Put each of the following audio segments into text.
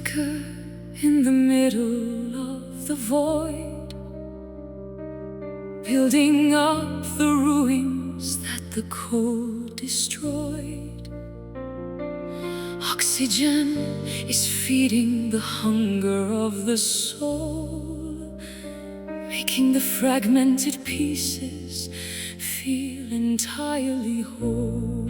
flicker in the middle of the void, building up the ruins that the cold destroyed. Oxygen is feeding the hunger of the soul, making the fragmented pieces feel entirely whole.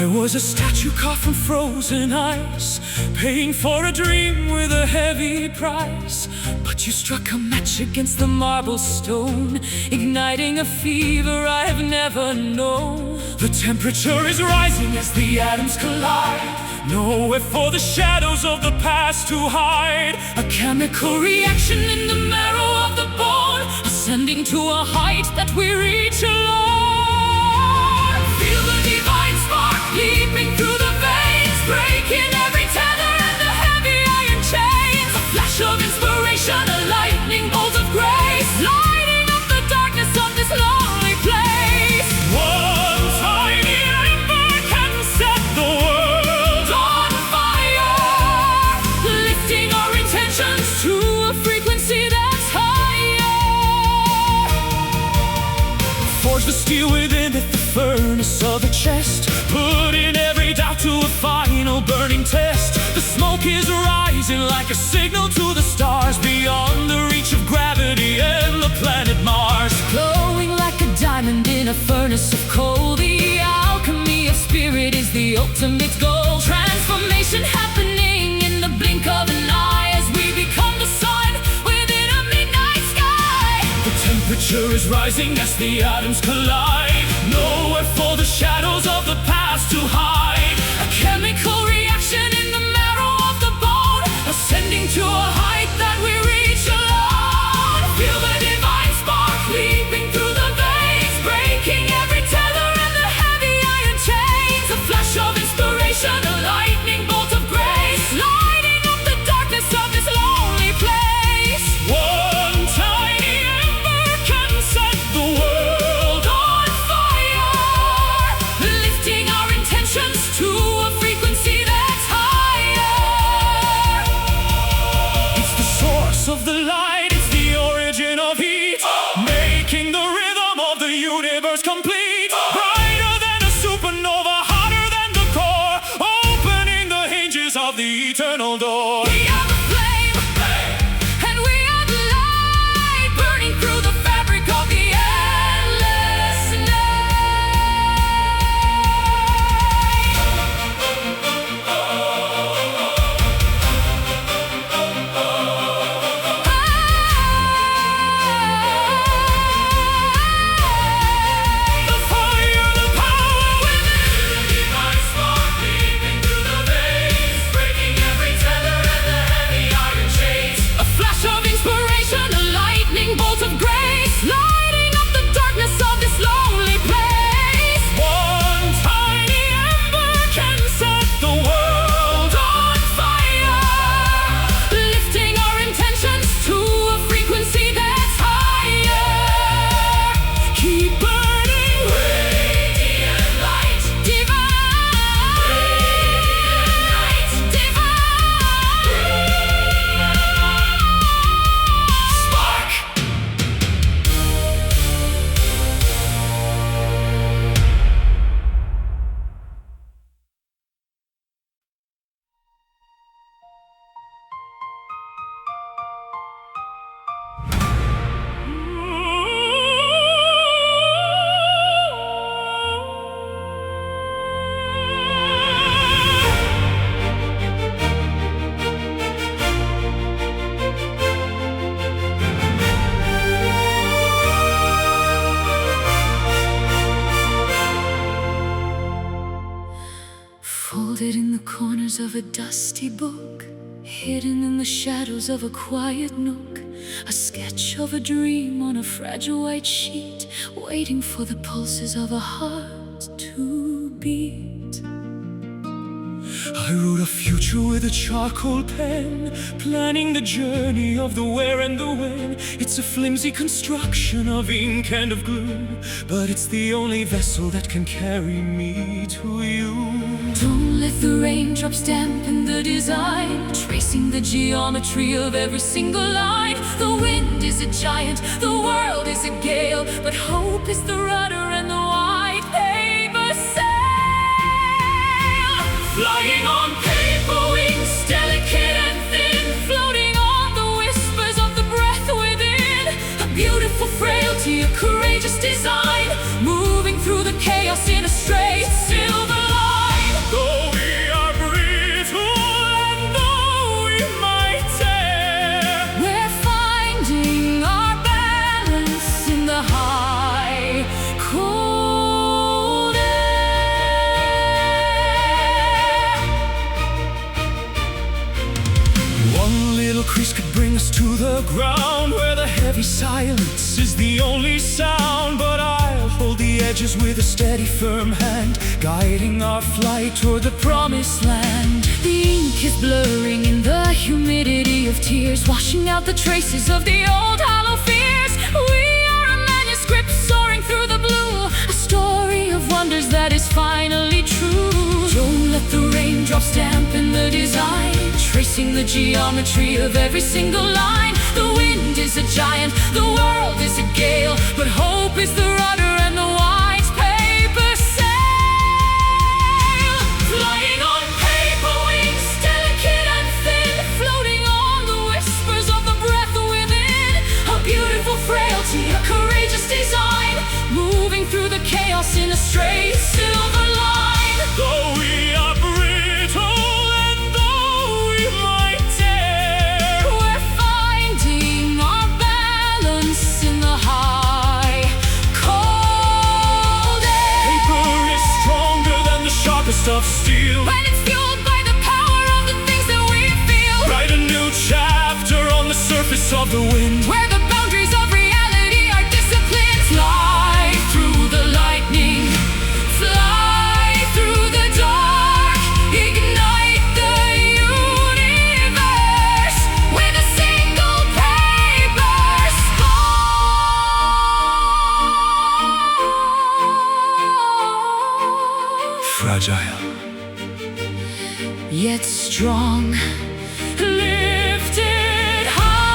I was a statue carved from frozen ice, paying for a dream with a heavy price. But you struck a match against the marble stone, igniting a fever I have never known. The temperature is rising as the atoms collide, nowhere for the shadows of the past to hide. A chemical reaction in the marrow of the bone, ascending to a height that we reach alone. Feel the divine spark leaping through the veins, breaking every tether and the heavy iron chains. A flash of inspiration, a lightning bolt of grace, lighting up the darkness of this lonely place. One tiny ember can set the world on fire, lifting our intentions to a frequency that's higher. Forge the steel within it, the furnace of a chest, putting every doubt to a final burning test. The smoke is rising like a signal to the stars, beyond the reach of gravity and the planet Mars. Glowing like a diamond in a furnace of coal, the alchemy of spirit is the ultimate goal. Transformation happening in the blink of an eye, as we become the sun within a midnight sky. The temperature is rising as the atoms collide, nowhere for the shadows of the past to hide. A chemical reaction in the marrow of the bone, ascending to a height that we reach alone. Feel the divine spark leaping through the veins, breaking every tether and the heavy iron chains. A flash of inspiration, a lightning bolt of grace, lighting up the darkness of this lonely place. One tiny ember can set the world on fire, lifting our intentions to a frequency that's higher. It's the source of the light, it's the origin of heat, making the rhythm of the universe complete. Brighter than a supernova, hotter than the core, opening the hinges of the eternal door. We are the flame, and we are the light, burning through the fabric of the endless the fire, the power within. The divine spark leaping through the veins, breaking every tether and the heavy iron chains. A flash of inspiration, a lightning bolt of grace, lighting up the darkness of this lonely place. One tiny ember can set the world on fire, lifting our intentions to a frequency that's higher. Keep burning, radiant light, divine, radiant light, divine, spark. Folded in the corners of a dusty book, hidden in the shadows of a quiet nook, a sketch of a dream on a fragile white sheet, waiting for the pulses of a heart to beat. A I wrote a future with a charcoal pen, planning the journey of the where and the when. It's a flimsy construction of ink and of glue, but it's the only vessel that can carry me to you. Don't let the raindrops dampen the design, tracing the geometry of every single line. The wind is a giant, the world is a gale, but hope is the rudder and the white paper sail. Flying on paper wings, delicate and thin, floating on the whispers of the breath within. A beautiful frailty, a courageous design, moving through the chaos in a straight silver line. Though we are brittle and though we might tear, we're finding our balance in the high, cold air. One little crease could bring us to the ground, where the heavy silence is the only sound. But I'll hold the edges with a steady, firm hand, guiding our flight toward the promised land. The ink is blurring in the humidity of tears, washing out the traces of the old hollow fears. We are a manuscript soaring through the blue, a story of wonders that is finally true. Don't let the raindrops dampen the design, tracing the geometry of every single line. The wind is a giant, the world is a gale, but hope is the rudder and the white paper sail. Flying on paper wings, delicate and thin, floating on the whispers of the breath within. A beautiful frailty, a courageous design, moving through the chaos in a straight silver line. Though we are brittle and though we might tear, we're finding our balance in the high, cold air. paper is stronger than the sharpest of steel. When it's fueled by the power of the things that we feel, Write a new chapter on the surface of the wind, where the boundaries of reality are disciplined. Fly through the lightning, fly through the dark, ignite the universe with a single paper spark. fragile Yet strong, lifted high.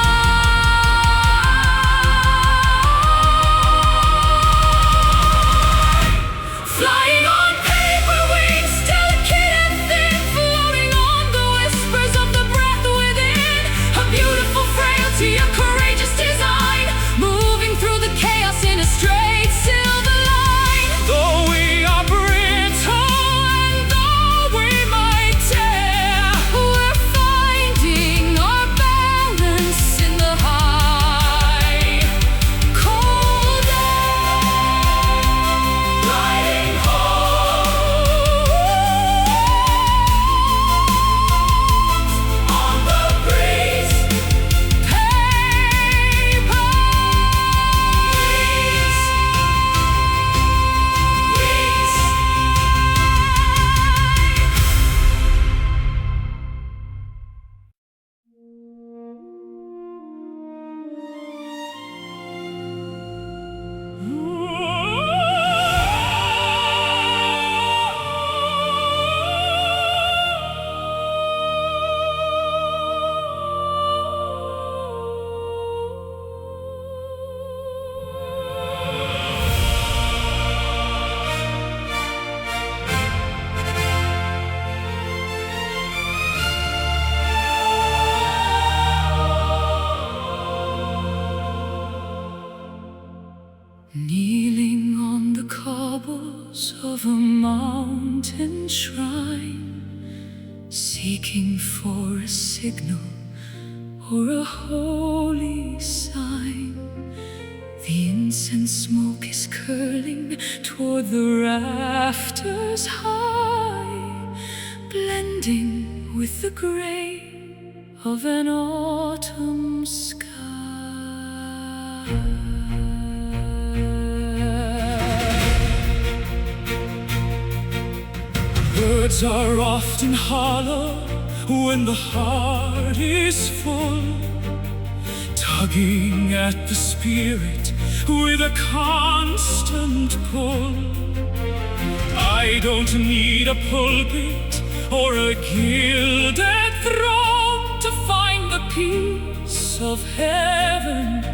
Flying on paper wings, delicate and thin, floating on the whispers of the breath within. A beautiful frailty, a courageous design, moving through the chaos in a straight silver line. Though we are brittle and though we might tear, We're finding our balance in the high, cold air. gliding On the breeze, paper wings. Kneeling on the cobbles of a mountain shrine, seeking for a signal or a holy sign. The incense smoke is curling toward the rafters high, blending with the gray of an autumn sky. Words are often hollow when the heart is full, tugging at the spirit with a constant pull. I don't need a pulpit or a gilded throne to find the peace of heaven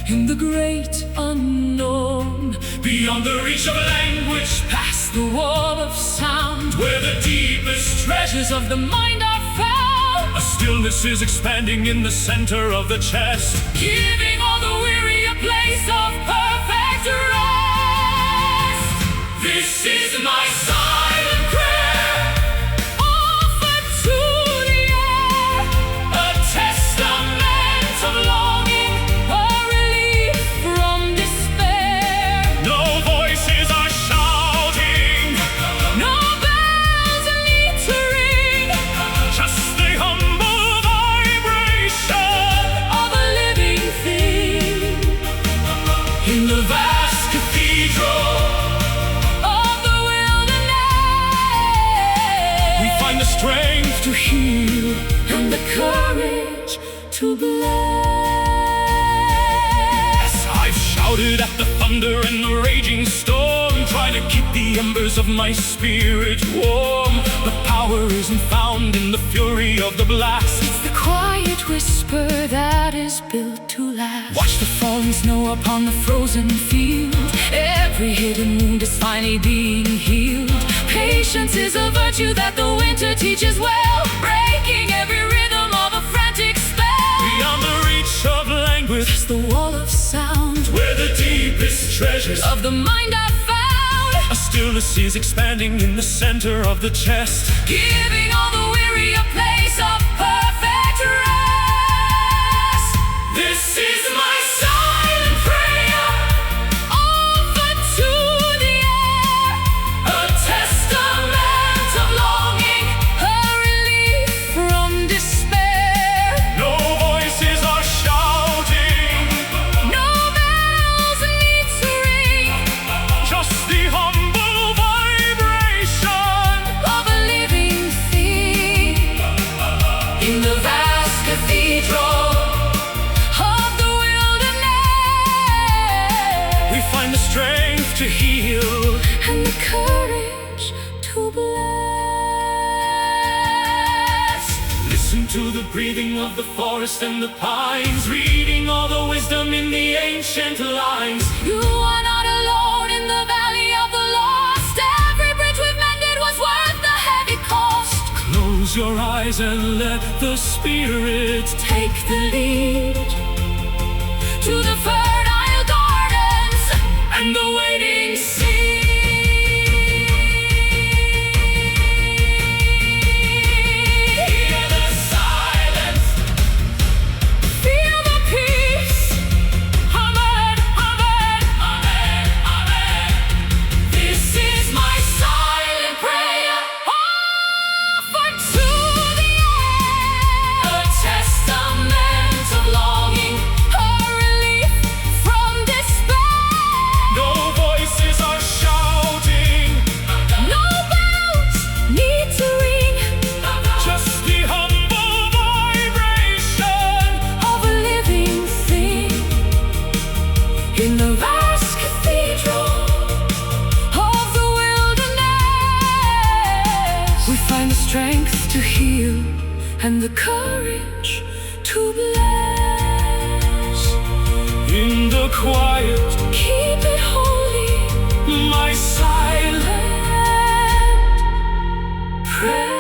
in the great unknown. Beyond the reach of language, past the wall of sound, where the deepest treasures of the mind are found, a stillness is expanding in the center of the chest, giving all the weary a place of perfect rest. This is my silent prayer, offered to the air, a testament of longing, a relief from despair. No voices are shouting, no bells need to ring, just the humble vibration of a living thing. In the vast cathedral the strength to heal and the courage to bless. I've shouted at the thunder and the raging storm, trying to keep the embers of my spirit warm. The power isn't found in the fury of the blast, it's the quiet whisper that is built to last. Watch the falling snow upon the frozen field, every hidden wound is finally being healed. Patience is a virtue that the winter teaches well, breaking every rhythm of a frantic spell. Beyond the reach of language, past the wall of sound, where the deepest treasures of the mind are found, a stillness is expanding in the center of the chest, giving all the weary a place of perfect rest. This is my silent prayer, offered to the air, a testament of longing, a relief from despair. No voices are shouting, no bells need to ring, just the humble vibration of a living thing. In the vast cathedral of the wilderness, we find the strength to heal and the courage to bless. Listen to the breathing of the forest and the pines, reading all the wisdom in the ancient lines. You are not alone in the valley of the lost, every bridge we've mended was worth the heavy cost. Close your eyes and let the spirit take the lead to the fertile gardens and the waiting sea. Hear the silence, feel the peace. Amen, amen, amen, amen. This is my silent prayer, offered to the air, a testament of longing, a relief from despair. No voices are shouting, no bells need to ring, just the humble vibration of a living thing. In the vast cathedral of the wilderness, we find the strength to heal and the courage to bless. In the quiet, keep it holy, my silent prayer.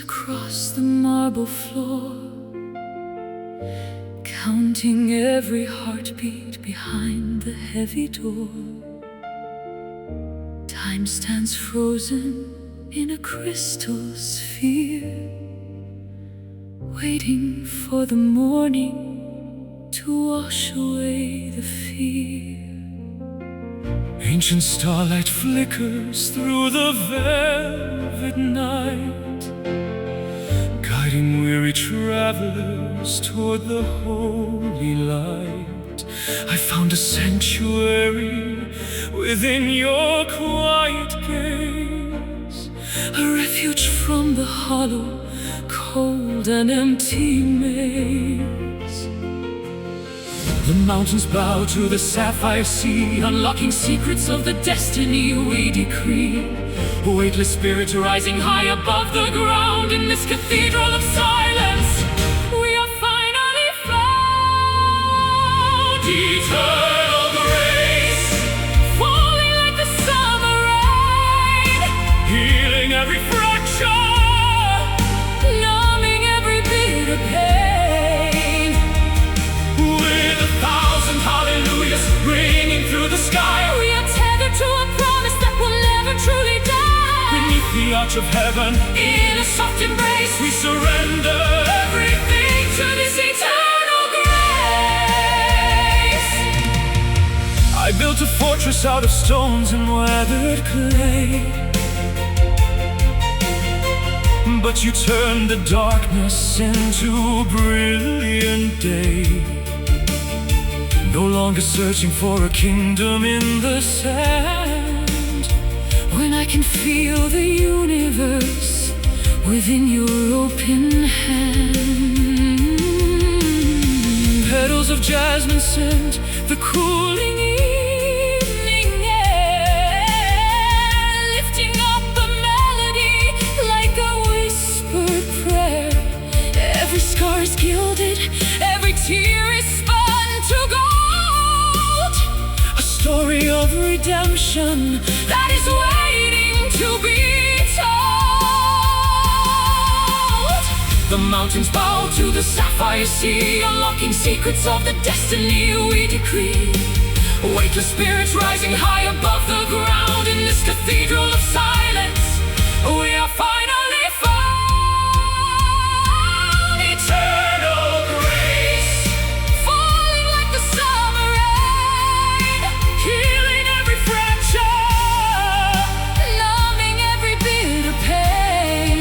across the marble floor, counting every heartbeat behind the heavy door. Time stands frozen in a crystal sphere, waiting for the morning to wash away the fear. Ancient starlight flickers through the velvet night, guiding weary travelers toward the holy light. I found a sanctuary within your quiet gaze, a refuge from the hollow, cold and empty maze. The mountains bow to the sapphire sea, unlocking secrets of the destiny we decree. Weightless spirits rising high above the ground in this cathedral of silence. We are finally found. Eternal grace, falling like the summer rain, healing every fracture, numbing every bitter pain. With 1,000 hallelujahs ringing through the sky, we are tethered to a promise that will never truly die. beneath the arch of heaven, In a soft embrace, we surrender everything to this eternal grace. I built a fortress out of stones and weathered clay, but you turned the darkness into brilliant day. No longer searching for a kingdom in the sand, when I can feel the universe within your open hand. petals of jasmine scent the cooling evening air, Lifting up the melody like a whispered prayer. Every scar is gilded, every tear is spun to gold. a story of redemption That is waiting to be told. The mountains bow to the sapphire sea, unlocking secrets of the destiny we decree. Weightless spirits rising high above the ground in this cathedral of silence. We are finally found. Eternal grace, Falling like the summer rain, healing every fracture, numbing every bitter pain.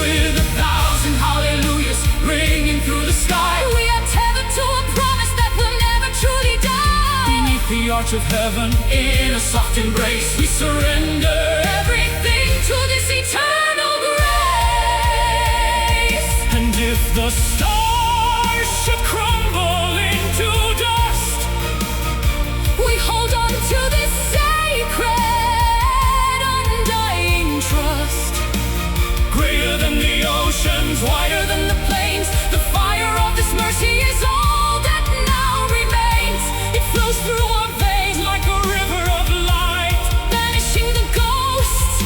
with 1,000 hallelujahs ringing through the sky. We are tethered to a promise that will never truly die. Beneath the arch of heaven, in a soft embrace, we surrender everything to this eternal grace. And if the stars should crumble into dust, We hold on to this sacred, undying trust. greater than the oceans, wider than the plains, the fire of this mercy is all that now remains. It flows through our veins like a river of light, Banishing the ghosts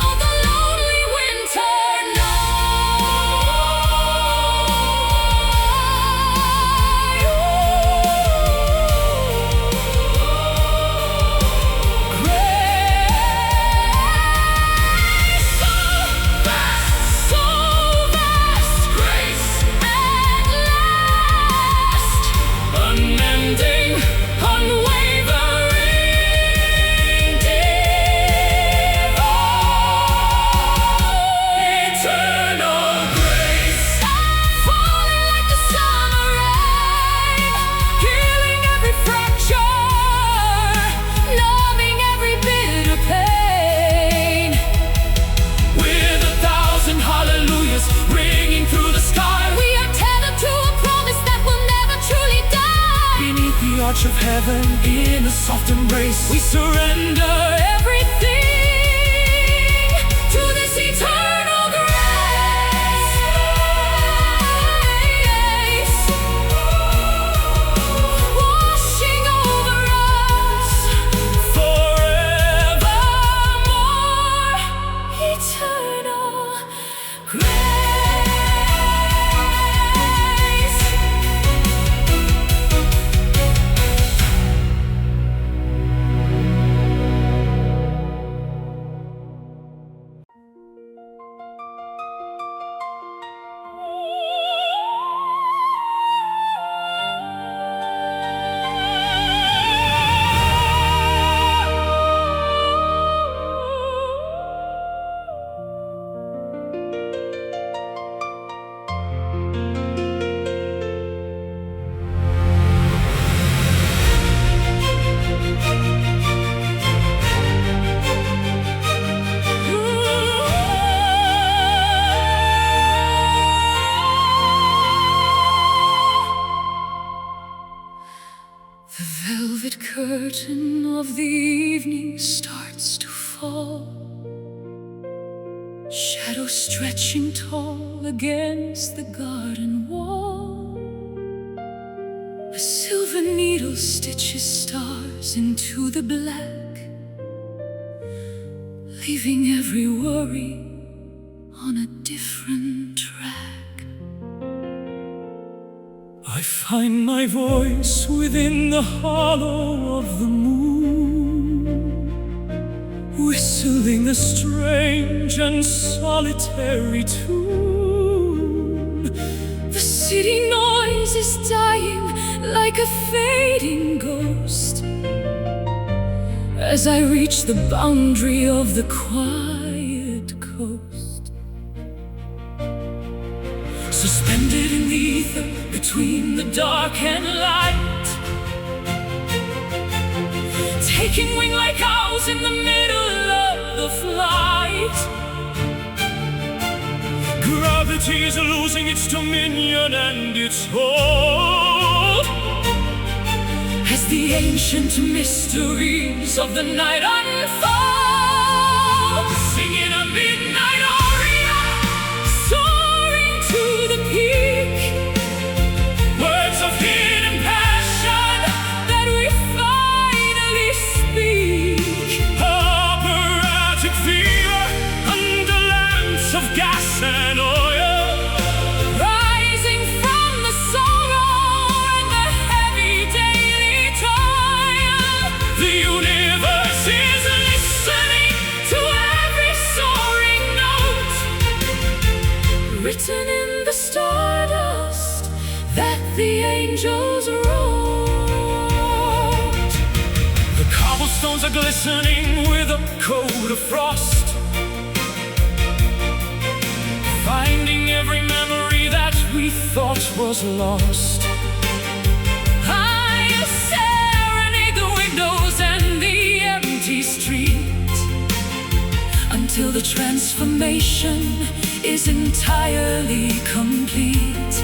of the lonely winter Grace, so vast, grace at last, unending, unwavering, eternal grace, falling like the summer rain, healing every fracture, numbing every bitter pain. with 1,000 hallelujahs ringing through the sky. We are tethered to a promise that will never truly die. Beneath the arch of heaven, in a soft embrace, we surrender everything to this eternal grace. Washing over us Forevermore, eternal velvet curtain of the evening starts to fall, shadow stretching tall against the garden wall. A silver needle stitches stars into the black, leaving every worry on a different track. I find my voice within the hollow of the moon, whistling a strange and solitary tune. The city noise is dying like a fading ghost as I reach the boundary of the quiet coast. Suspended in the ether between the dark and light, taking wing like owls in the middle of the flight. Gravity is losing its dominion and its hold, as the ancient mysteries of the night unfold. Singing a midnight aria, soaring to the peak, words of hidden passion that we finally speak. Operatic fever under lamps of gas and oil, rising from the sorrow and the heavy daily toil. the universe is Listening to every soaring note, written in the stardust that the angels wrote. The cobblestones are glistening with a coat of frost, finding every memory that we thought was lost. I serenade the windows and the empty street until the transformation is entirely complete.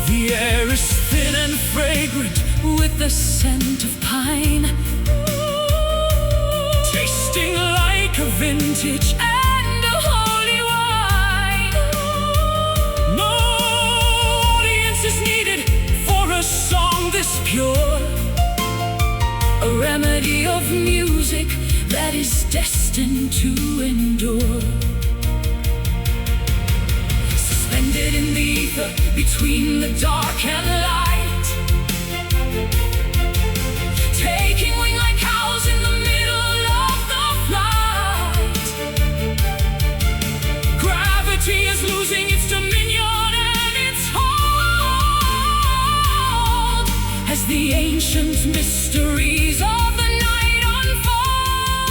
The air is thin and fragrant With the scent of pine, tasting like a vintage and a holy wine. No audience is needed for a song this pure, A remedy of music that is destined to endure. Suspended in the ether between the dark and light, taking wing like owls in the middle of the flight. gravity is losing its dominion and its hold, As the ancient mysteries of the night unfold.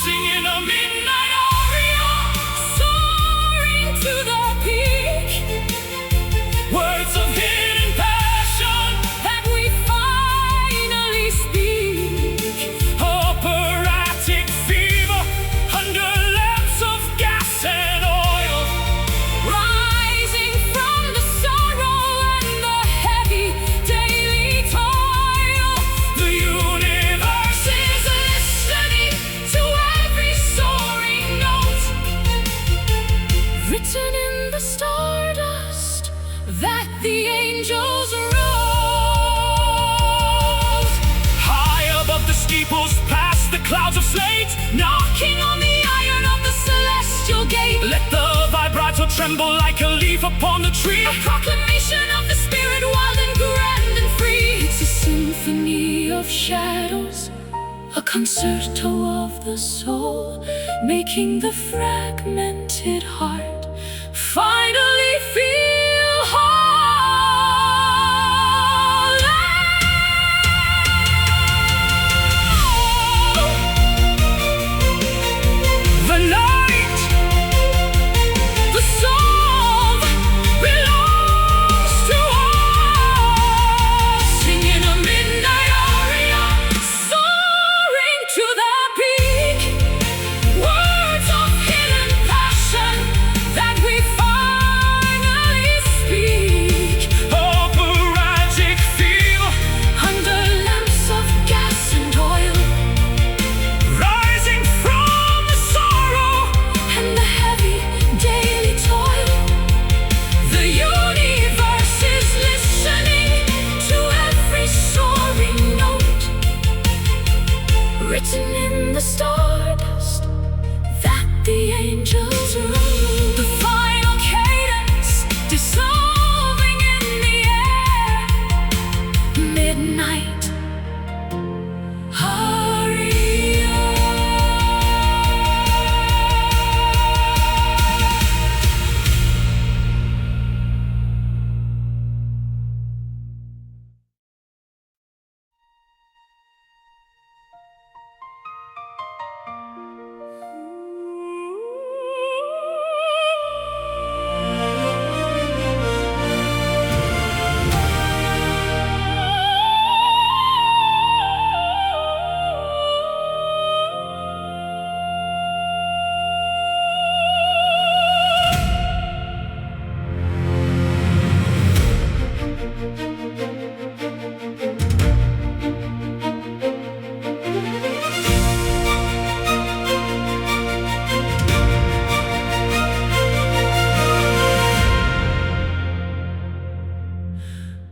singing a midnight aria, Soaring to the peak, words of hidden passion, that we finally speak. operatic fever under lamps of gas and oil, Rising from the sorrow and the heavy daily toil. the universe Is listening to every soaring note, written in the stardust that the angels wrote. high above the steeples, past the clouds of slate, Knocking on the iron of the celestial gate. Let the vibrato tremble like a leaf upon the tree. A proclamation of the spirit, wild and grand and free. It's a symphony of shadows, a concerto of the soul, making the fragmented heart finally feel whole. The night, the song belongs to us. Singing a midnight aria, soaring to the peak. Words of hidden passion that we finally speak. Operatic feel, Under lamps of gas and oil, rising from the sorrow. and the heavy daily toil. The universe is listening to every soaring note, written in the stardust that the angels wrote. The final cadence dissolving in the air. Midnight aria.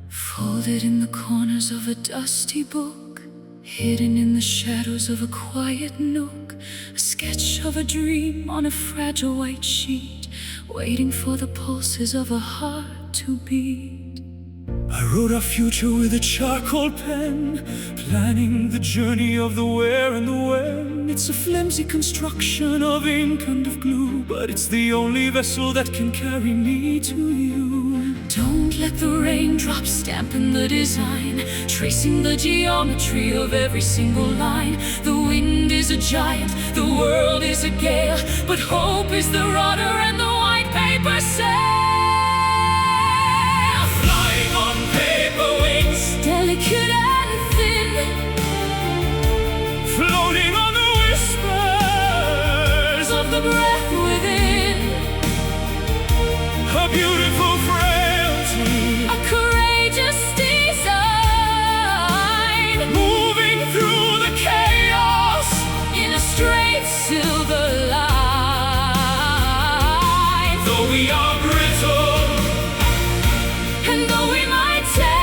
Folded in the corners of a dusty book, hidden in the shadows of a quiet nook, a sketch of a dream on a fragile white sheet, waiting for the pulses of a heart to beat. I wrote our future with a charcoal pen, planning the journey of the where and the when. It's a flimsy construction of ink and of glue, but it's the only vessel that can carry me to you. Don't let the raindrops dampen the design, tracing the geometry of every single line. The wind is a giant, the world is a gale, but hope is the rudder and the white paper sail. Flying on paper wings, Delicate and thin, floating on the whispers of the breath within. a beautiful frailty, A courageous design, moving through the chaos. in a straight silver line. Though we are brittle, And though we might tear,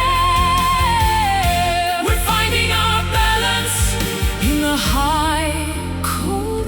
we're finding our balance. in the high, cold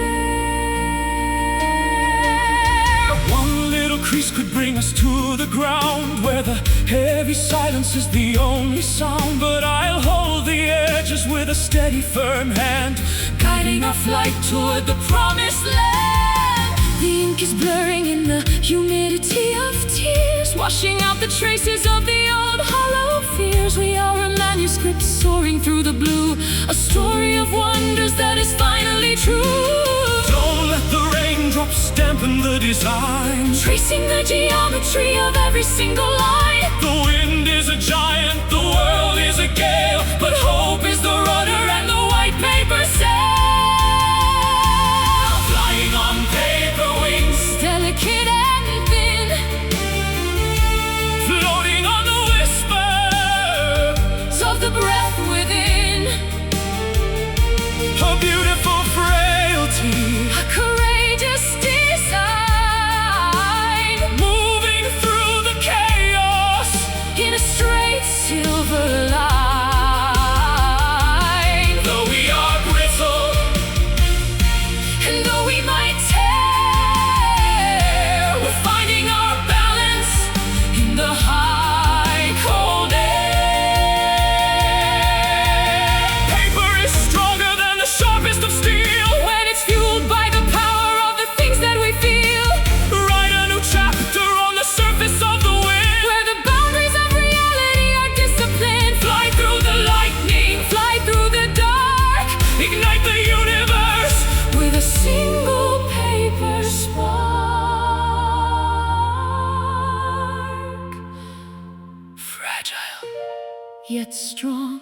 air. One little crease could bring us to the ground, where the heavy silence is the only sound. But I'll hold the edges with a steady, firm hand, Guiding our flight toward the promised land. The ink is blurring in the humidity of tears, washing out the traces of the old hollow fears. We are a manuscript soaring through the blue, a story of wonders that is finally true. don't let the raindrops dampen the design. Tracing the geometry of every single line. The wind is a giant, the world is a gale, but hope is the rudder and the white paper sail. Flying on paper wings, Delicate and thin, floating on the whispers of the breath within. a beautiful frailty, A courageous design, moving through the chaos. in a straight silver line. Though we are brittle, yet strong,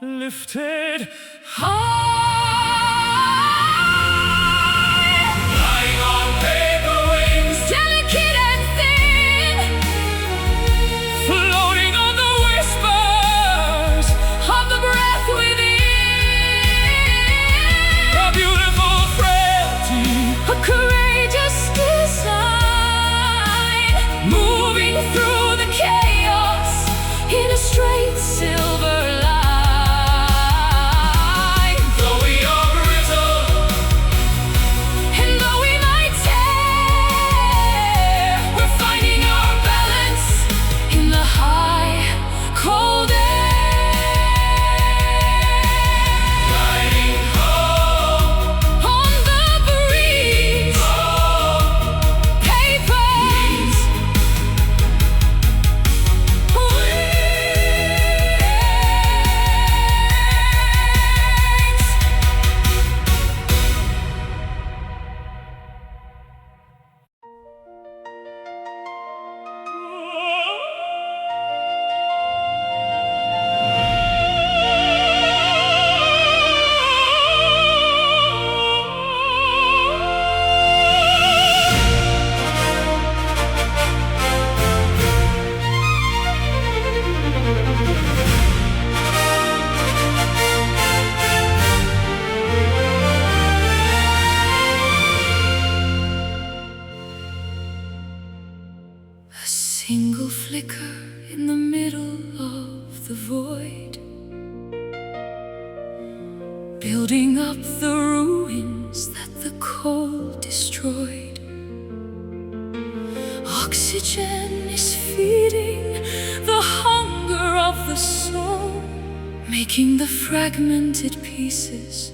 lifted high. flying on paper wings, Delicate and thin, floating on the whispers of the breath within. a beautiful frailty, A courageous design, moving through the chaos in a straight silver line. though we are brittle, And though we might tear, we're finding our balance in the high, cold air. gliding home, On the breeze, paper wings, A single flicker in the middle of the void, building up the ruins that the cold destroyed. Oxygen is feeding the hunger of the soul, making the fragmented pieces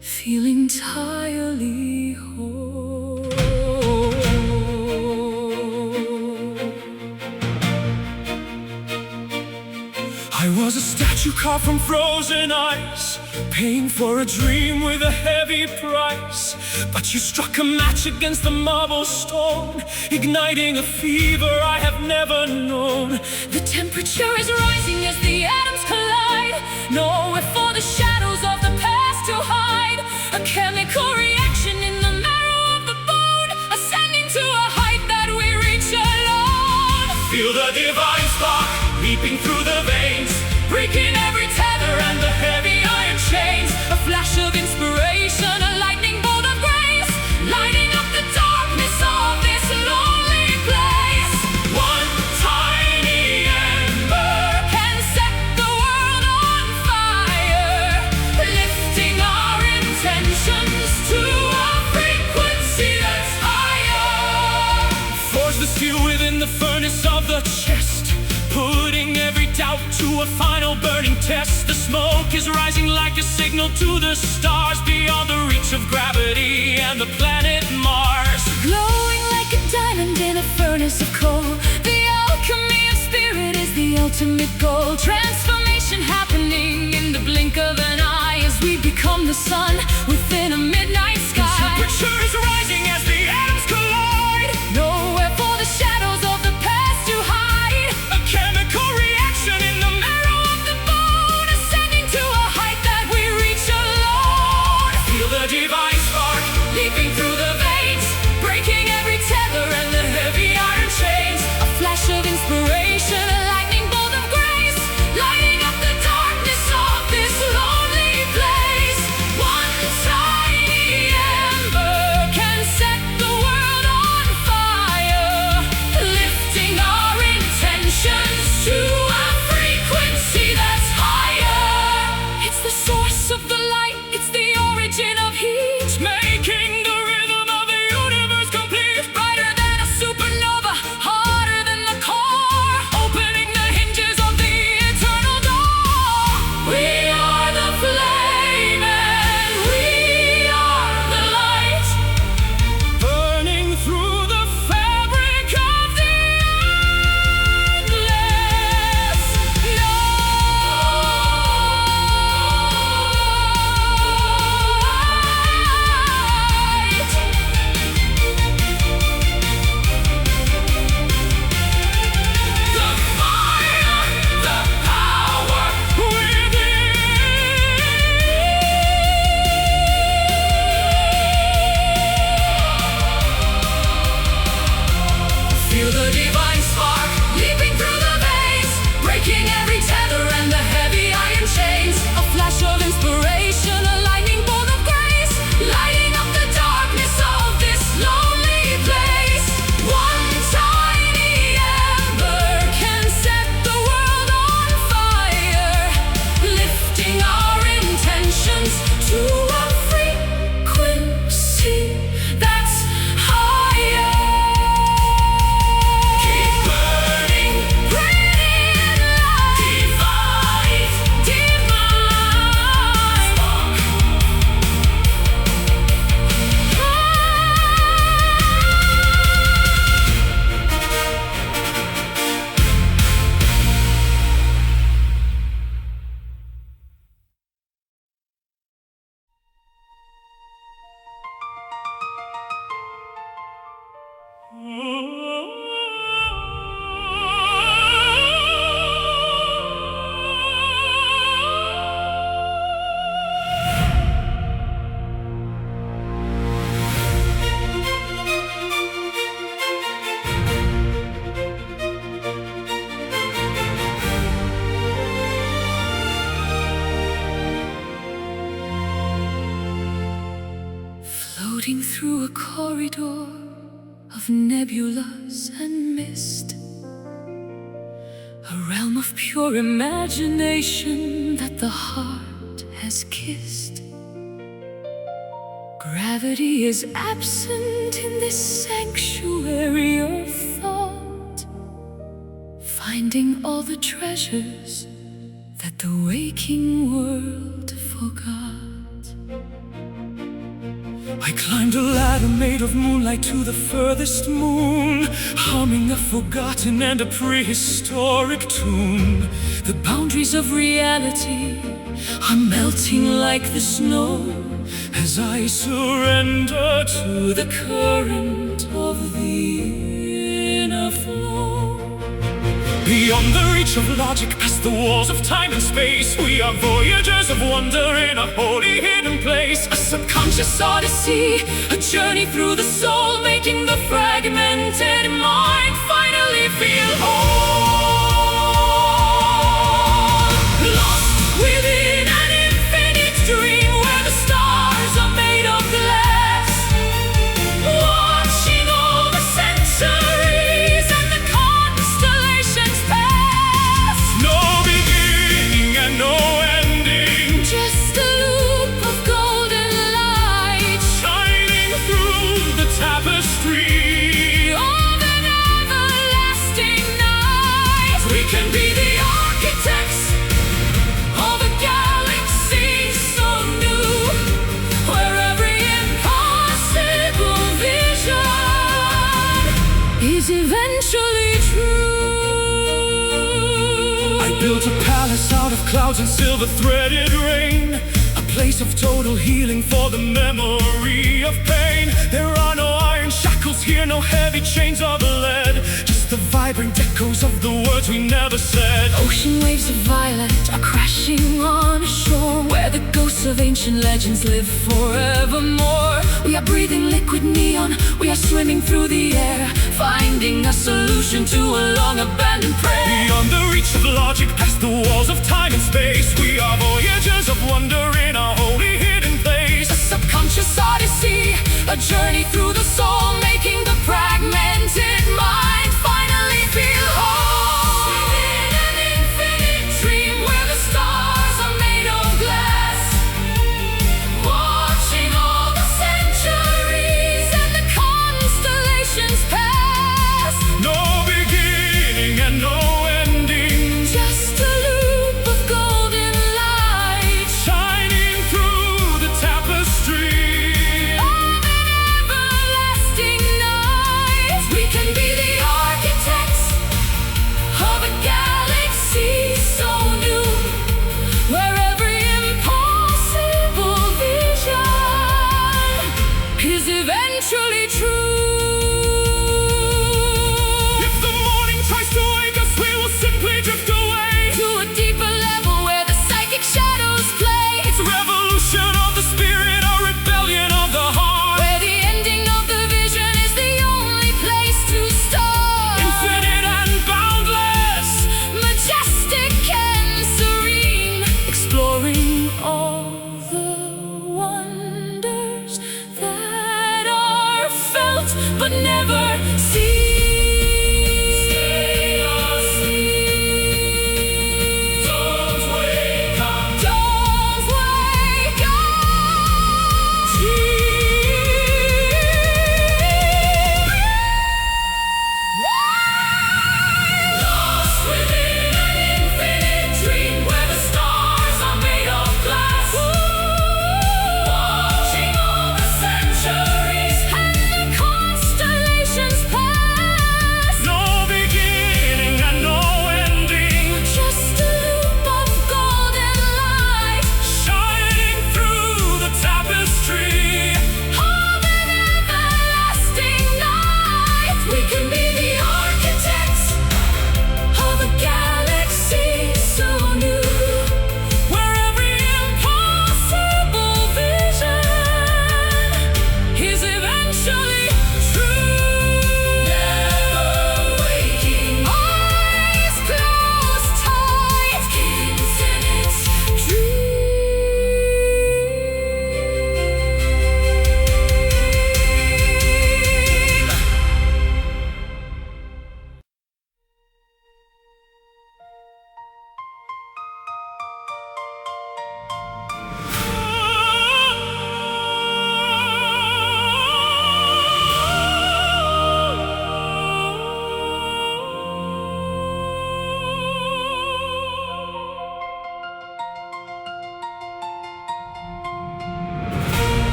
feel entirely whole. I was a statue carved from frozen ice, paying for a dream with a heavy price. But you struck a match against the marble stone, igniting a fever I have never known. The temperature is rising as the atoms collide, nowhere for the shadows of the past to hide. A chemical reaction in the marrow of the bone, ascending to a height that we reach alone. Feel the divine spark leaping through the veins, Breaking every tether and the heavy iron chains. A flash of inspiration, a lightning bolt of grace, lighting up the darkness of this lonely place. one tiny ember, Can set the world on fire, lifting our intentions to a frequency that's higher. forge the steel within the furnace of the chest, putting every doubt to a final burning test. The smoke is rising like a signal to the stars, beyond the reach of gravity and the planet Mars. Glowing like a diamond in a furnace of coal, the alchemy of spirit is the ultimate goal. Transformation happening in the blink of an eye, as we become the sun within a midnight sky. Temperature is rising as the atoms collide, Nowhere for the shadows of the past to hide. a chemical reaction in the marrow of the bone, Ascending to a height that we reach alone. feel the divine spark Leaping through the veins, breaking every tether and the heavy iron chains. A flash of inspiration, a lightning bolt of grace, lighting up the darkness of this lonely place. One tiny ember corridor of nebulas and mist, a realm of pure imagination that the heart has kissed. Gravity is absent in this sanctuary of thought, finding all the treasures that the waking world forgot. I climbed a ladder made of moonlight to the furthest moon, humming a forgotten and a prehistoric tune. The boundaries of reality are melting like the snow as I surrender to the current of the inner flow. Beyond the reach of logic, past the walls of time and space, we are voyagers of wonder in a holy hidden place. A subconscious odyssey, a journey through the soul, making the fragmented mind finally feel whole. Lost within an infinite dream where the stars are made of glass, watching all the centuries and the constellations pass. No beginning and no ending, Just a loop of golden light shining through the tapestry of an everlasting night. we can be the Architects of a galaxy so new, where every impossible vision is eventually true. I built a palace out of clouds and silver threaded rain, a place of total healing for the memory of pain. There are no iron shackles here, no heavy chains of lead, just the vibrant echoes of the words we never said. Ocean waves of violet are crashing on a shore where the ghosts of ancient legends live forevermore. We are breathing liquid neon, we are swimming through the air, finding a solution to a long abandoned prayer. Beyond the reach of logic, past the walls of time and space, we are voyagers of wonder in a holy hidden place. A subconscious odyssey, a journey through the soul, making the fragmented mind finally feel whole. Within an infinite dream where the stars are made of glass, watching all the centuries and the constellations pass. No beginning and no ending, Just a loop of golden light shining through the tapestry of an everlasting night.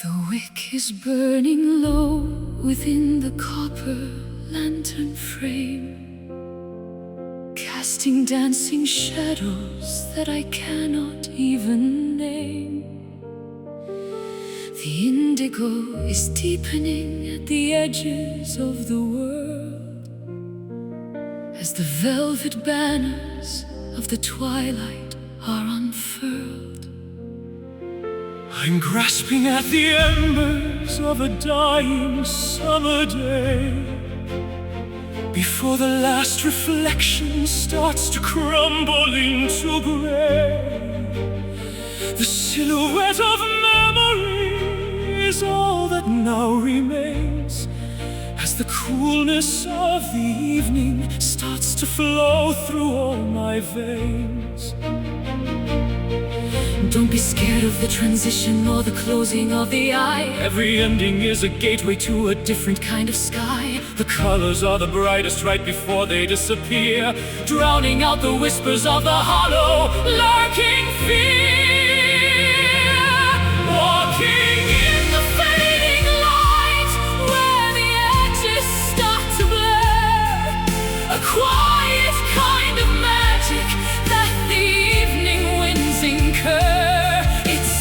The wick is burning low within the copper lantern frame, casting dancing shadows that I cannot even name. The indigo is deepening at the edges of the world, as the velvet banners of the twilight are unfurled. I'm grasping at the embers of a dying summer day, before the last reflection starts to crumble into gray. The silhouette of memory is all that now remains, as the coolness of the evening starts to flow through all my veins. Don't be scared of the transition or the closing of the eye. Every ending is a gateway to a different kind of sky. The colors are the brightest right before they disappear, drowning out the whispers of the hollow, lurking fear. Walking in the fading light, where the edges start to blur, a quiet kind of magic that the evening winds incur.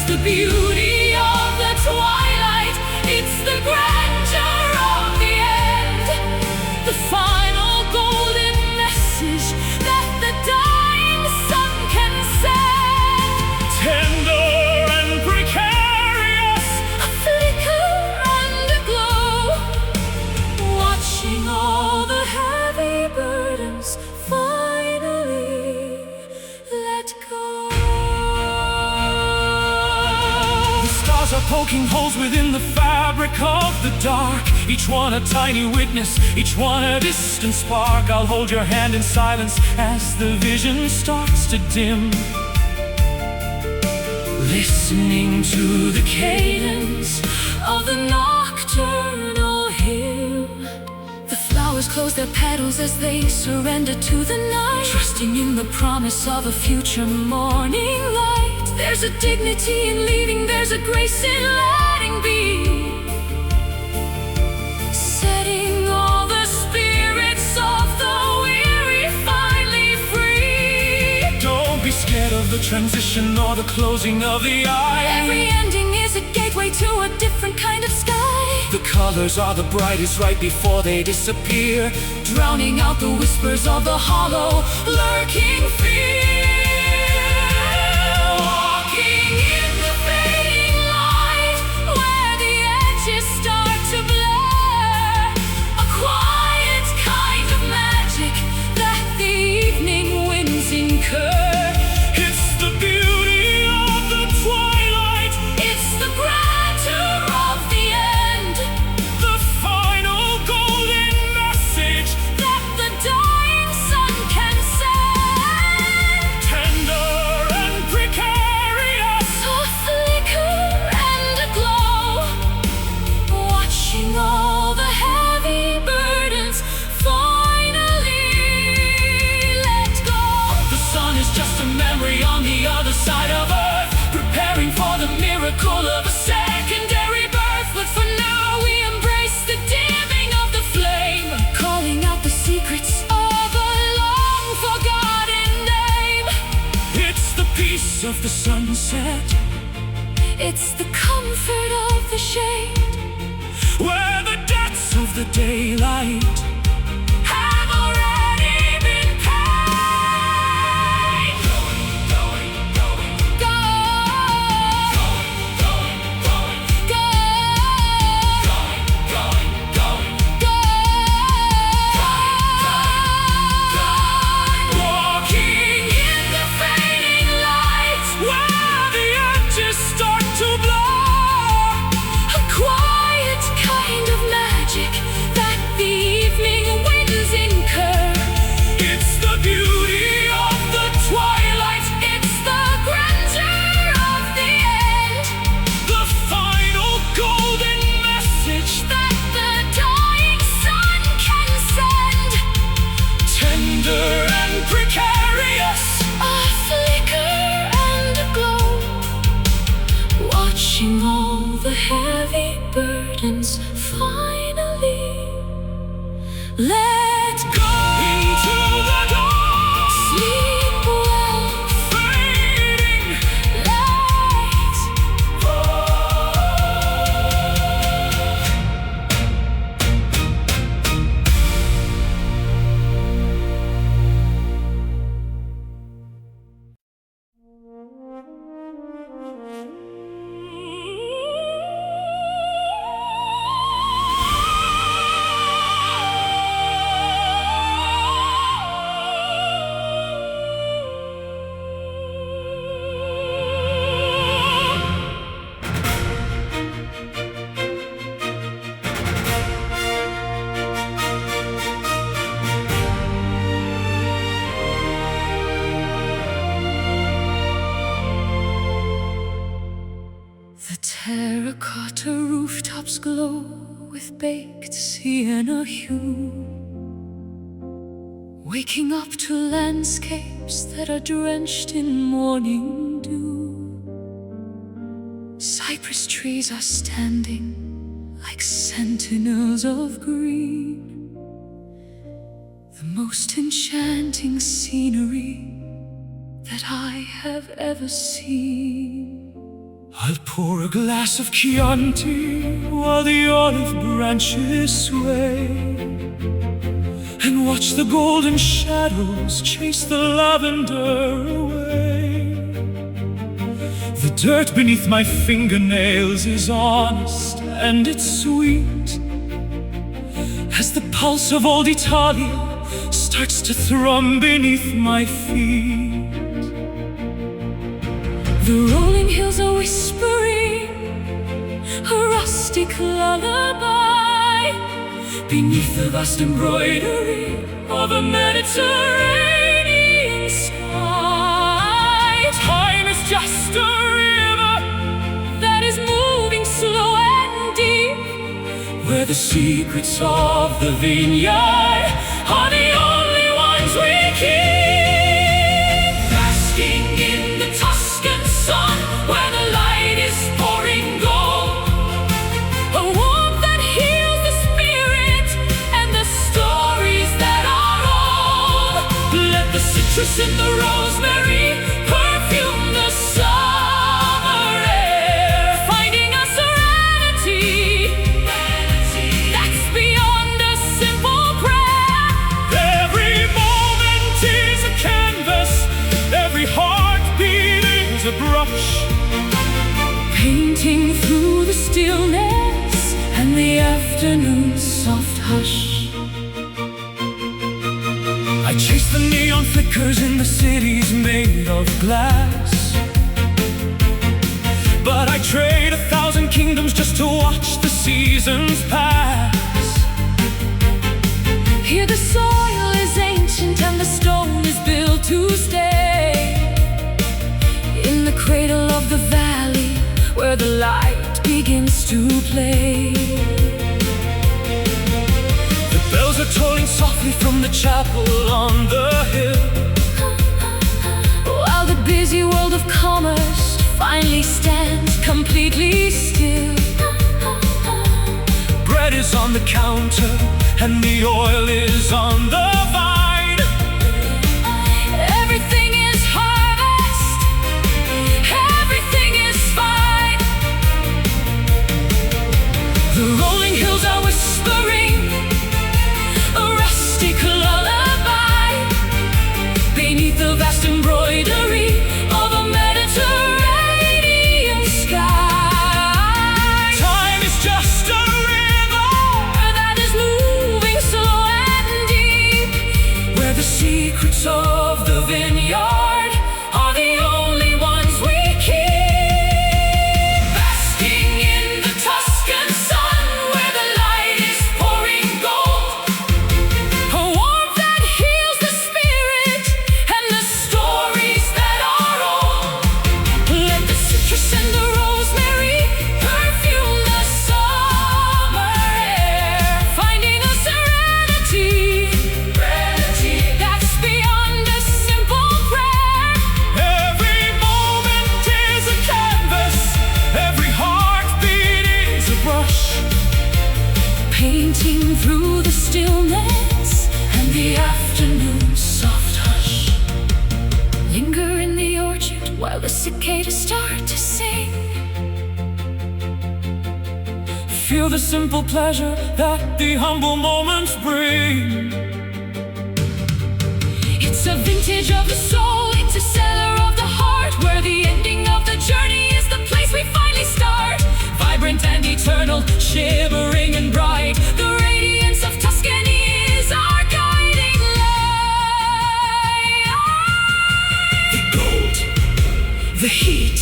The beauty of the twilight, it's the grandeur of the end, the final golden message that the dying sun can send. Tender and precarious, a flicker and a glow, watching all the heavy burdens finally let go. Are poking holes within the fabric of the dark, each one a tiny witness, each one a distant spark. I'll hold your hand in silence as the vision starts to dim, listening to the cadence of the nocturnal hymn. The flowers close their petals as they surrender to the night, trusting in the promise of a future morning light. There's a dignity in leaving, there's a grace in letting be, setting all the spirits of the weary finally free. Don't be scared of the transition or the closing of the eye. Every ending is a gateway to a different kind of sky. The colors are the brightest right before they disappear, drowning out the whispers of the hollow, lurking fear. In the fading light, where the edges start to blur, a quiet kind of magic that the evening winds incur. It's the beauty of the twilight, it's the grandeur of the end, the final golden message that the dying sun can send. Tender and precarious, all the heavy burdens finally let go. The sun is just a memory on the other side of Earth, preparing for the miracle of a secondary birth. But for now we embrace the dimming of the flame, calling out the secrets of a long forgotten name. It's the peace of the sunset, it's the comfort of the shade, where the depths of the daylight have already been paid. Going, going, going, Go, going, going, go, going, going, going, go. walking in the fading light, where the edges start to blur. A quiet kind of magic that the evening heavy burdens finally let go into the dawn. Sleep well, Fading light. The terracotta rooftops glow with baked sienna hue, waking up to landscapes that are drenched in morning dew. Cypress trees are standing like sentinels of green, the most enchanting scenery that I have ever seen. I'll pour a glass of Chianti while the olive branches sway, and watch the golden shadows chase the lavender away. The dirt beneath my fingernails is honest and it's sweet, as the pulse of old Italia starts to thrum beneath my feet. The rolling hills are whispering a rustic lullaby Beneath the vast embroidery of a Mediterranean sky. Time is just a river that is moving slow and deep, where the secrets of the vineyard are the only ones we keep. Basking in the Tuscan sun, where the light is pouring gold, a warmth that heals the spirit and the stories that are old. let the citrus and the rosemary perfume the summer air, Finding a serenity that's beyond a simple prayer. Every moment is a canvas, every heartbeat is a brush, Painting through the stillness and the afternoon's soft hush. I chase the neon flickers in the cities made of glass, but I trade 1,000 kingdoms just to watch the seasons pass. Here the soil is ancient and the stone is built to stay, in the cradle of the valley where the light begins to play. The bells are tolling softly from the chapel on the hill, While the busy world of commerce finally stands completely still. bread is on the counter and the oil is on the vine. Everything is harvest, everything is fine. The rolling hills are whispering A rustic lullaby beneath the vast embroidery of a Mediterranean sky. time is just a river That is moving slow and deep, painting through the stillness and the afternoon's soft hush. Linger in the orchard while the cicadas start to sing. Feel the simple pleasure that the humble moments bring. It's a vintage of the soul, it's a cellar of the heart, where the ending of the journey is the place we finally start. Vibrant and eternal, shimmering and bright, the radiance of Tuscany is our guiding light. The gold, the heat,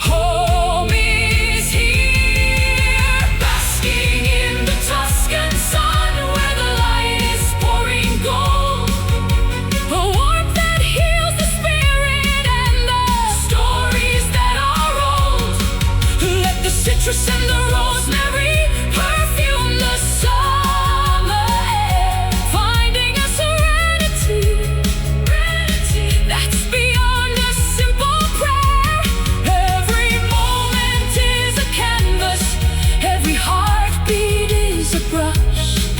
Home is here, basking in the Tuscan sun, where the light is pouring gold. A warmth that heals the spirit and the stories that are old. let the citrus and the rosemary Perfume the summer air, finding a serenity that's beyond a simple prayer. Every moment is a canvas, every heartbeat is a brush,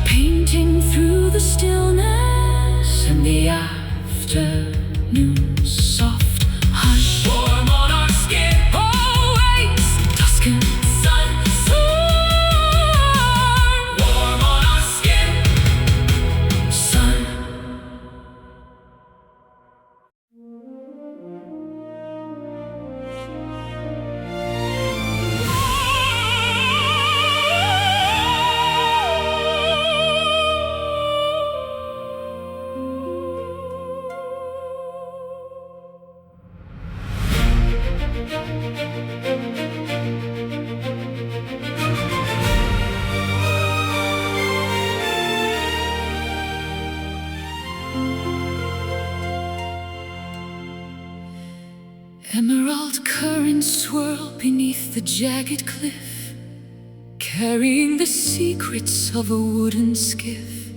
painting through the stillness and the afternoon's soft hush. warm on our skin. Always Tuscan sun, Warm on our skin. sun. Emerald currents swirl beneath the jagged cliff, carrying the secrets of a wooden skiff.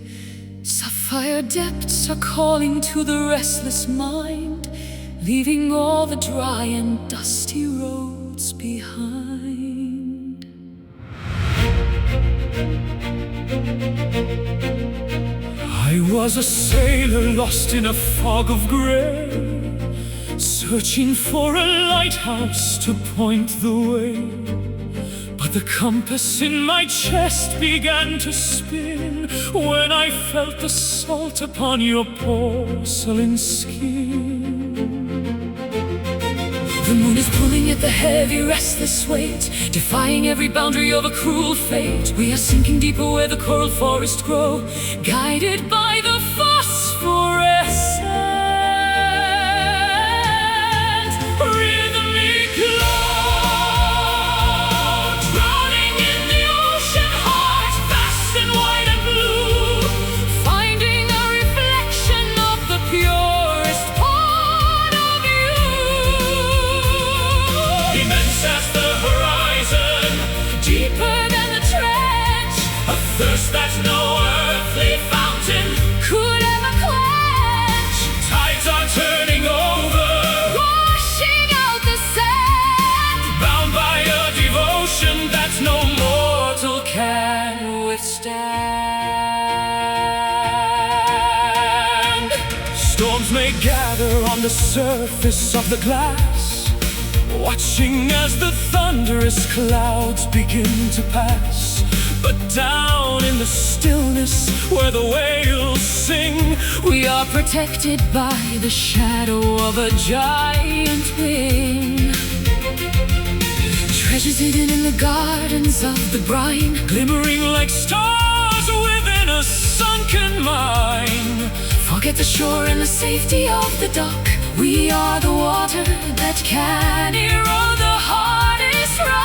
Sapphire depths are calling to the restless mind, leaving all the dry and dusty roads behind. I was a sailor lost in a fog of gray, searching for a lighthouse to point the way. But the compass in my chest began to spin when I felt the salt upon your porcelain skin. The moon is pulling at the heavy, restless weight, defying every boundary of a cruel fate. We are sinking deeper where the coral forests grow, guided by the phosphorescent Rhythmic cloud, drowning in the ocean heart, vast and wide and blue, finding a reflection of the purest part of you. immense as the horizon, Deeper than the trench a thirst that no earthly fountain could ever quench, tides are turning over, washing out the sand, bound by a devotion that no mortal can withstand. Storms may gather on the surface of the glass, watching as the thunderous clouds begin to pass. But down in the stillness where the whales sing, we are protected by the shadow of a giant wing. Treasures hidden in the gardens of the brine, glimmering like stars within a sunken mine. forget the shore and the safety of the dock. We are the water that can erode the hardest rock.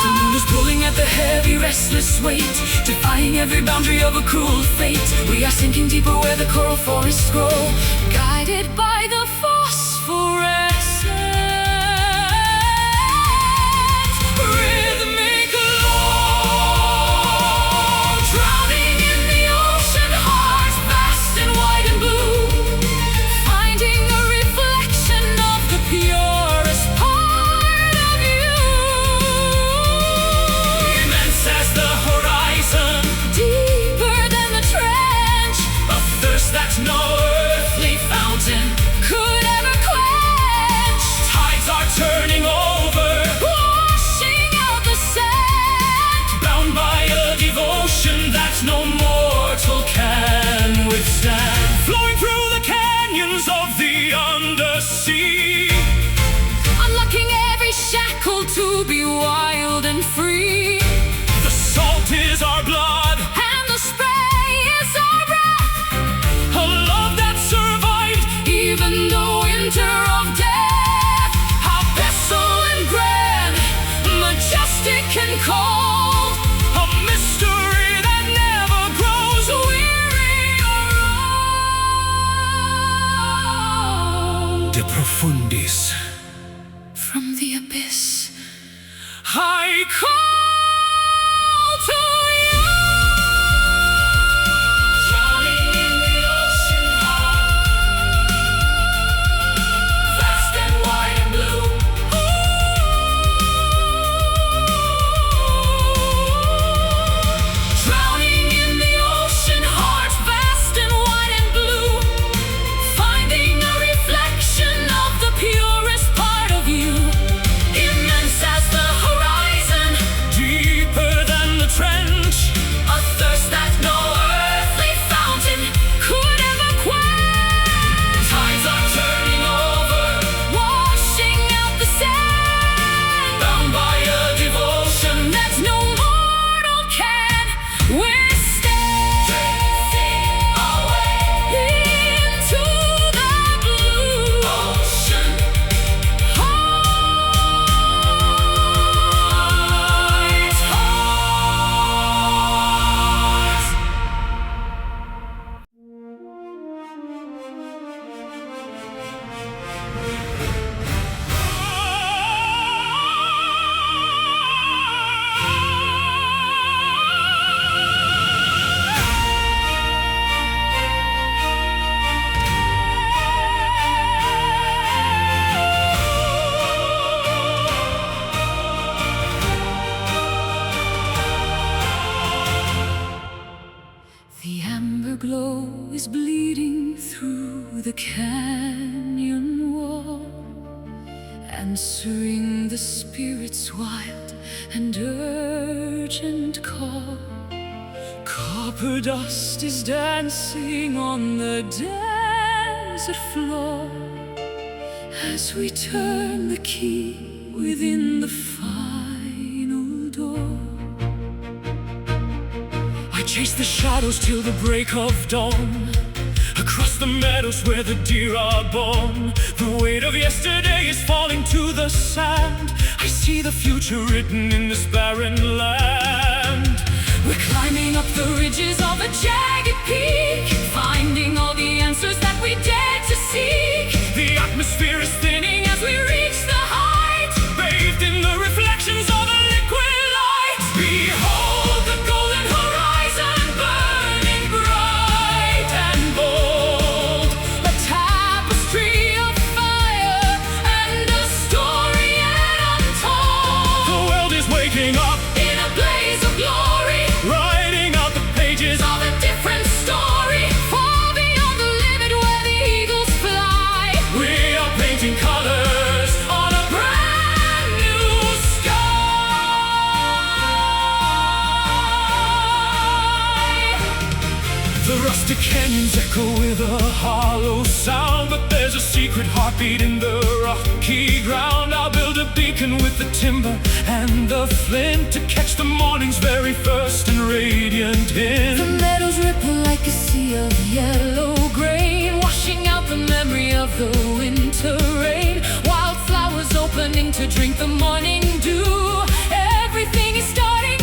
The moon is pulling at the heavy, restless weight, defying every boundary of a cruel fate. We are sinking deeper where the coral forests grow, guided by the phosphorescent rhythmic glow, drowning in the ocean heart, vast and wide and blue, finding a reflection of the purest part of you. to be wild and free. The salt is our blood, And the spray is our breath. a love that survived Even the winter of death. how desolate, grand, Majestic and cold. a mystery that never grows Weary or old. De profundis. From the abyss, I call to you. Drowning in the ocean heart, vast and wide and blue. Drowning in the ocean heart, vast and wide and blue. Finding a reflection of the purest part of you. Immense as the horizon, Deeper than the trench, a thirst that no earthly fountain could ever quench. tides are turning over, Washing out the sand, bound by a devotion that no mortal can withstand. drifting away. Into the blue Ocean, heart. The amber glow is bleeding through the canyon wall, answering the spirit's wild and urgent call. copper dust is dancing on the desert floor As we turn the key within the final door. I chase the shadows till the break of dawn, across the meadows where the deer are born. The weight of yesterday is falling to the sand. I see the future written in this barren land. We're climbing up the ridges of a jagged peak, finding all the answers that we dared to seek. The atmosphere is thinning As we reach the height, bathed in the reflections of a liquid light. Behold the golden horizon, burning bright and bold. a tapestry of fire and a story yet untold. The world is waking up, In a blaze of glory, writing out the pages of a different story, far beyond the limit where the eagles fly. We are painting colors on a brand new sky. The rustic canyons echo with a hollow sound, but there's a secret heartbeat in the rocky ground. I'll build a beacon with the timber and the flint to catch the morning's very first and radiant The hint. meadows ripple like a sea of yellow grain, washing out the memory of the winter rain. Wildflowers opening to drink the morning dew. Everything is starting,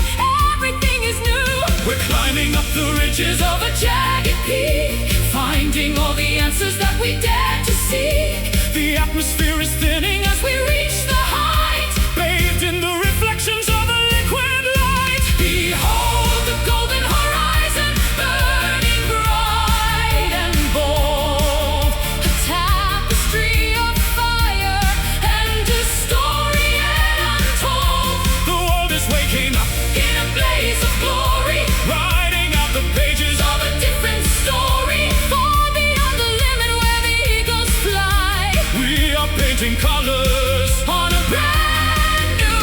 everything is new. We're climbing up the ridges Of a jagged peak, finding all the answers that we dared to seek. The atmosphere is thinning As we reach the height, bathed in the reflections of a liquid light. behold the golden horizon, burning bright and bold. A tapestry of fire and a story yet untold. The world is waking up, In a blaze of glory, writing out the pages of a different story, far beyond the limit where the eagles fly. We are painting colors On a brand new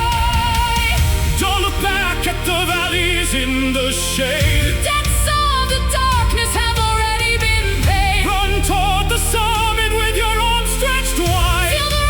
sky. Don't look back at the valleys in the shade. Debts of the darkness have already been paid. Run toward the summit with your arms stretched wide. Feel the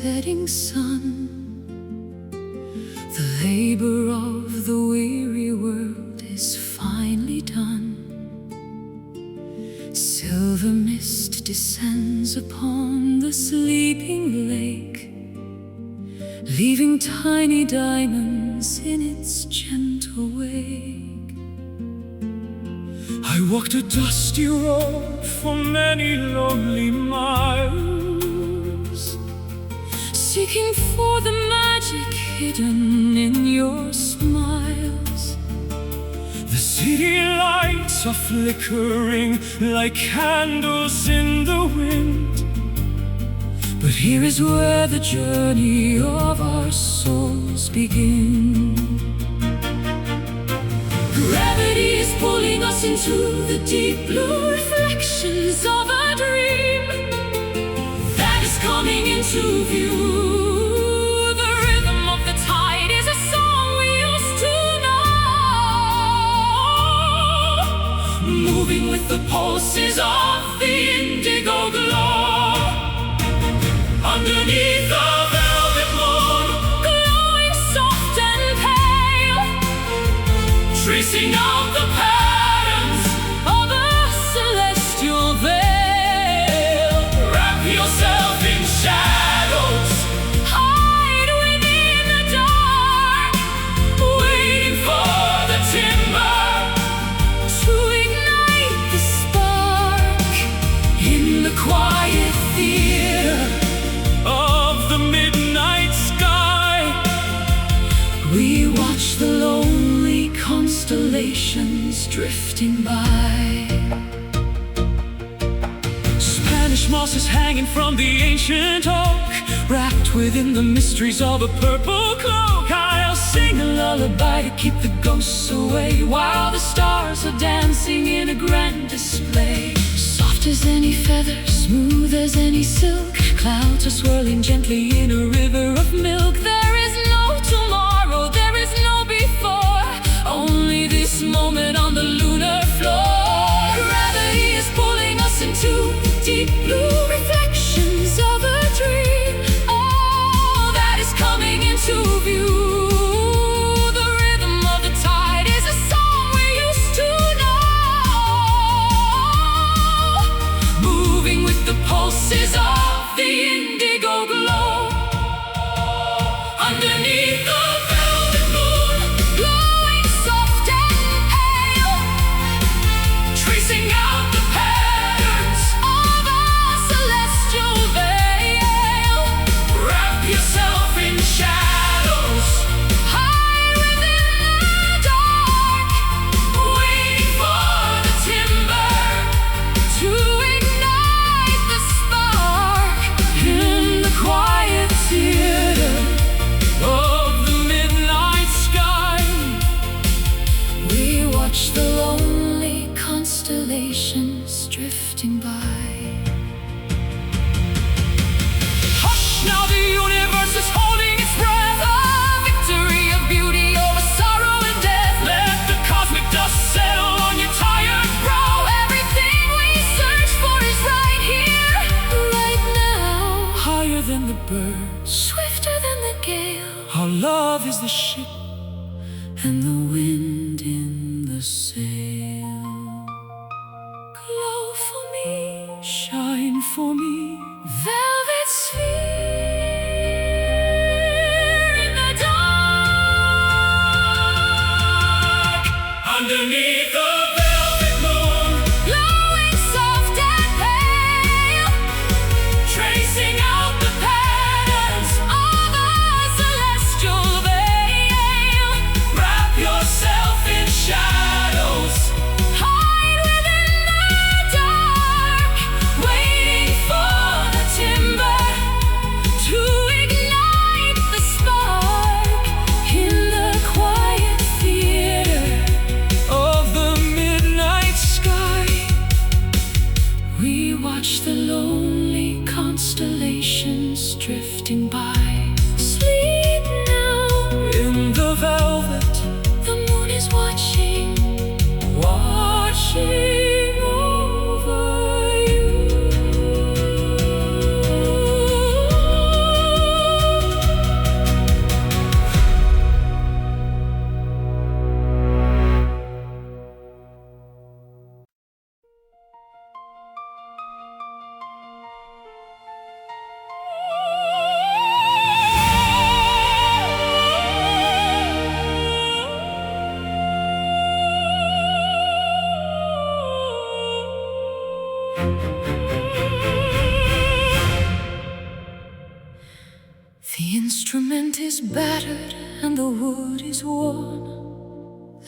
setting sun. The labor of the weary world is finally done. Silver mist descends upon the sleeping lake, leaving tiny diamonds in its gentle wake. I walked a dusty road for many lonely miles, seeking for the magic hidden in your smiles. The city lights are flickering like candles in the wind, but here is where the journey of our souls begin. Gravity is pulling us into the deep blue reflections of a dream that is coming into view. The rhythm of the tide is a song we used to know, moving with the pulses of the indigo glow. Underneath the velvet moon, glowing soft and pale, tracing out the patterns of a celestial veil. Wrap yourself in shadows, hide within the dark, waiting for the timber to ignite the spark. in the quiet theater of the midnight sky. We watch the lonely constellations drifting by. Spanish moss is hanging from the ancient oak, wrapped within the mysteries of a purple cloak. I'll sing a lullaby to keep the ghosts away, while the stars are dancing in a grand display. Soft as any feather, smooth as any silk, clouds are swirling gently in a river of milk. There is no tomorrow, there is no before, only this moment on the lunar floor. Gravity is pulling us into deep blue reflections of a dream, all that is coming into view. The rhythm of the tide is a song we used to know, moving with the pulses of the indigo glow. Underneath the velvet moon, glowing soft and pale, Tracing out the patterns, of a celestial veil. wrap yourself in shadows, Hide within the dark, waiting for the timber to ignite the spark in the quiet theater of the midnight sky. We watch the lonely constellations drifting by. Hush, now the universe is holding its breath. A victory of beauty over sorrow and death. Let the cosmic dust settle on your tired brow. Everything we search for is right here, right now. Higher than the birds, Swifter than the gale, our love is the ship. and the wind in the sail. Glow for me, Shine for me, velvet sphere in the dark. underneath the velvet moon, Glowing soft and pale, tracing out the patterns. of a celestial veil. Wrap yourself in shadows, Hide within the dark, waiting for instrument is battered and the wood is worn,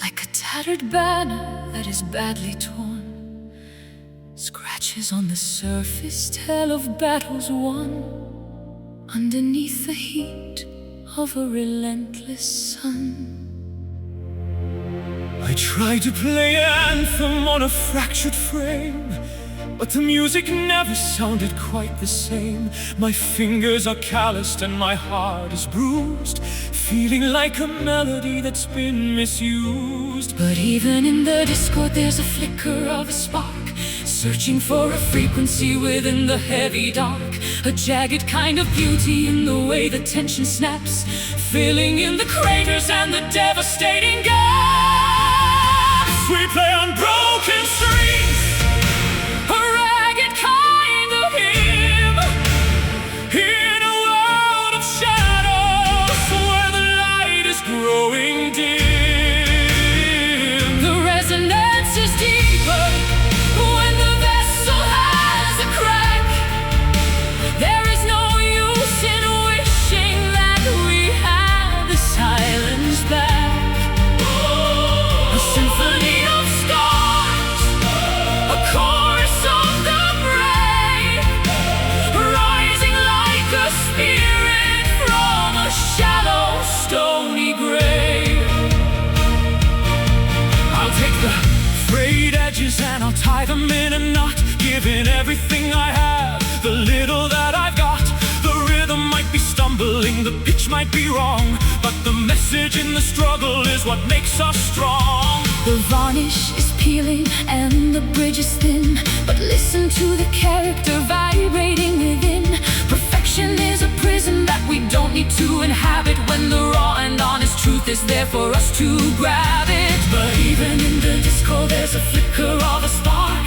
like a tattered banner that is badly torn. Scratches on the surface tell of battles won, underneath the heat of a relentless sun. I tried to play an anthem on a fractured frame, but the music never sounded quite the same. My fingers are calloused and my heart is bruised, feeling like a melody that's been misused. But even in the discord there's a flicker of a spark, searching for a frequency within the heavy dark. A jagged kind of beauty in the way the tension snaps, filling in the craters and the devastating gaps. We play on broken strings, a ragged kind of hymn, in a world of shadows where the light is growing dim. the resonance is deeper when the vessel has a crack. There is no use in wishing that we had the silence back. A symphony of scars, a chorus of the brave, rising like a spirit from a shallow, stony grave. I'll take the frayed edges and I'll tie them in a knot, giving everything I have, the little that I've got. The rhythm might be stumbling, the pitch might be wrong, but the message in the struggle is what makes us strong. The varnish is peeling and the bridge is thin, but listen to the character vibrating within. Perfection is a prison that we don't need to inhabit, when the raw and honest truth is there for us to grab it. But even in the discord there's a flicker of a spark,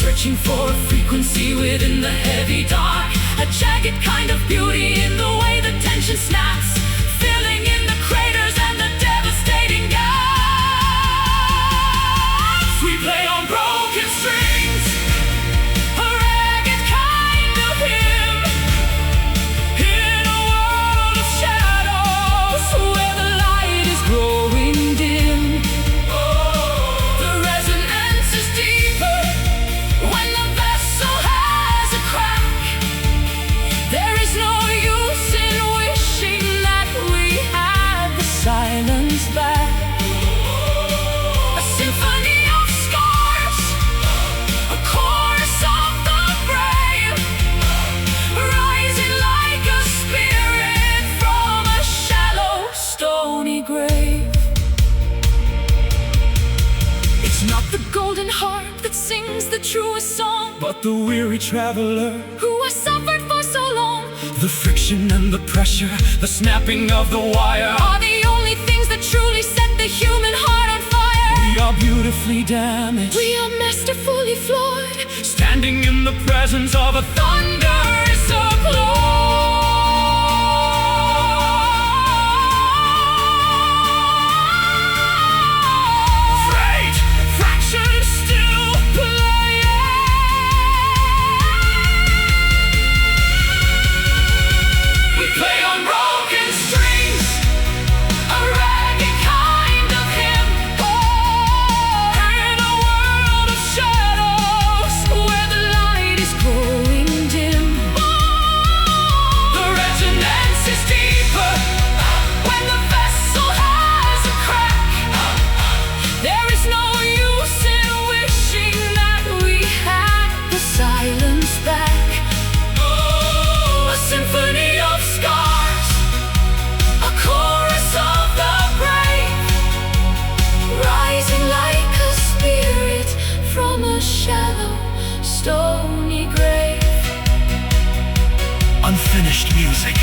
searching for a frequency within the heavy dark. A jagged kind of beauty in the way the tension snaps, filling in the craters and the devastating gaps. We play on broken strings, A ragged kind of hymn, in a world of shadows where the light is growing dim. The resonance is deeper when the vessel has a crack. There is no use in wishing that we had the silence back. A symphony of scars, a chorus of the brave, rising like a spirit from a shallow, stony grave. It's not the golden harp that sings the truest song, but the weary traveler. who has suffered for so long, The friction and the pressure, the snapping of the wire, are the only things that truly set the human heart on fire. we are beautifully damaged, We are masterfully flawed, standing in the presence of a thunderous applause. great fraction still Playing. We play on broken strings, A ragged kind of hymn, in a world of shadows where the light is growing dim. the resonance is deeper When the vessel has a crack, there is no use in wishing that we had the silence back. A symphony of scars, a chorus of the brave, rising like a spirit from a shallow, stony grave. unfinished music.